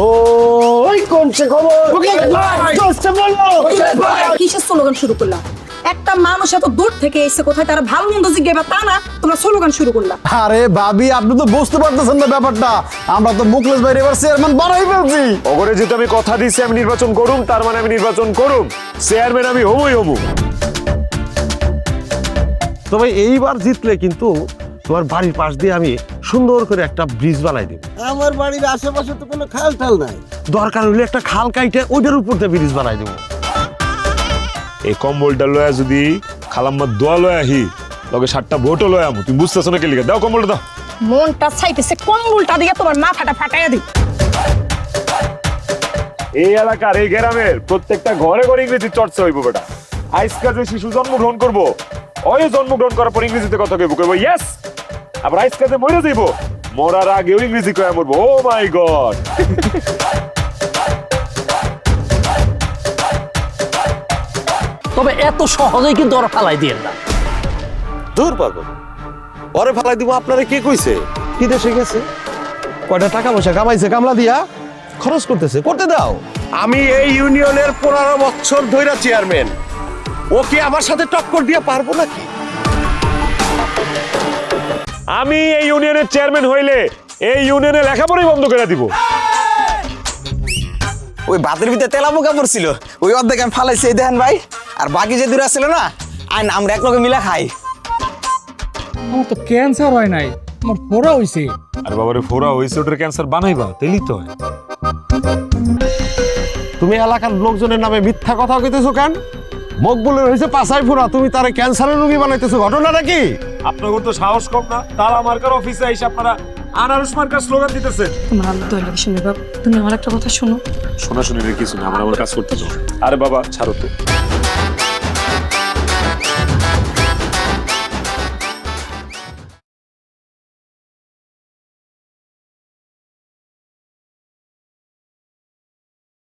ওই কোনছে খবর দোস্ত বলো কিসের স্লোগান শুরু করলাম? একটা মানুষ এত দূর থেকে এসে কোথায় তারা ভালো মন্দ জিজ্ঞাসা তা না, তোমরা স্লোগান শুরু করলাম। আরে ভাবি আপনি তো বুঝতে পারতেছেন না ব্যাপারটা, আমরা তো মুখলেস ভাই এবার চেয়ারম্যান বানাই ফেলছি। ওগরে যেহেতু আমি কথা দিচ্ছি আমি নির্বাচন করুম, তার মানে আমি নির্বাচন করুম, চেয়ারম্যান আমি হবই হবো। তবে এইবার জিতলে কিন্তু তোমার বাড়ির পাশ দিয়ে আমি সুন্দর করে একটা ব্রিজ বানাই দেব। আমার বাড়ির আশেপাশে তো কোনো খাল টাল নাই। দরকার হলে একটা খাল কাইটে ওইটার উপর দিয়ে ব্রিজ বানাই দেবো। এই কম্বলটা লয়া যদি খালাম্মার দোয়া লয়া আহি লগে 7টা ভোটও লয়া আমু, তুমি বুঝতেছো না কি লিখে দাও কম্বলটা দাও। মনটা চাইতেছে কম্বলটা দিয়ে তোমার মাথাটা ফাটাইয়া দিই। এই এলাকার এই গ্রামের প্রত্যেকটা ঘরে ঘরে ইংরেজি চর্চা হইব বেটা। আজকে যে শিশু জন্মগ্রহণ করবো, ওই জন্মগ্রহণ করার পর ইংরেজিতে কথা কইব, কইব ইয়েস। আবার আজকে যে মরে যাইব, মরার আগেও ইংরেজি কয়া মরবো। ও মাই গড। তবে এত সহজেই কিন্তু ওরা ফালাই দিয়ে না। দূর পারবো পরে ফালাই দিব। আপনারা কে কইছে? কি দেশে গেছে? কয়টা টাকা পয়সা কামাইছে কামলা দিয়া, খরচ করতেছে, করতে দাও। আমি এই ইউনিয়নের 15 বছর ধইরা চেয়ারম্যান, ওকে আমার সাথে টক্কর দিয়ে পারবো নাকি? আমি এই ইউনিয়নের চেয়ারম্যান হইলে এই ইউনিয়নে লেখাপড়াই বন্ধ করে দিব। ওই ভাতের ভিতরে তেলা পোকা পড়ছিল, ওই অর্ধেক আমি ফালাইছি এই দেখেন ভাই। আর বাকি যে দূরে ছিল না, আইন আমরা এক লগে মিলা খাই। আমার তো ক্যান্সার হয় নাই, আমার ফোড়া হইছে। আর বাবারে ফোরা হইছে, ওটার ক্যান্সার বানাইবা তেলি তো হয়। তুমি এলাকার লোকজনের নামে মিথ্যা কথা কইতেছো কেন? মকবুলের হয়েছে পাছাই ফোড়া, তুমি তারে ক্যান্সারের রোগী বানাইতেছো, ঘটনাটা কি? আপনাদের তো সাহস কম না, তারা মার্কার অফিসে এসে আপনারা আনারস মার্কার স্লোগান দিতেছে। তোমার আলো দই লাগে শুনে বাপ, তুমি আমার একটা কথা শোনো। শোনা শুনি কিছু না, আমার কাজ করতে চাও। আরে বাবা ছাড়ো তো।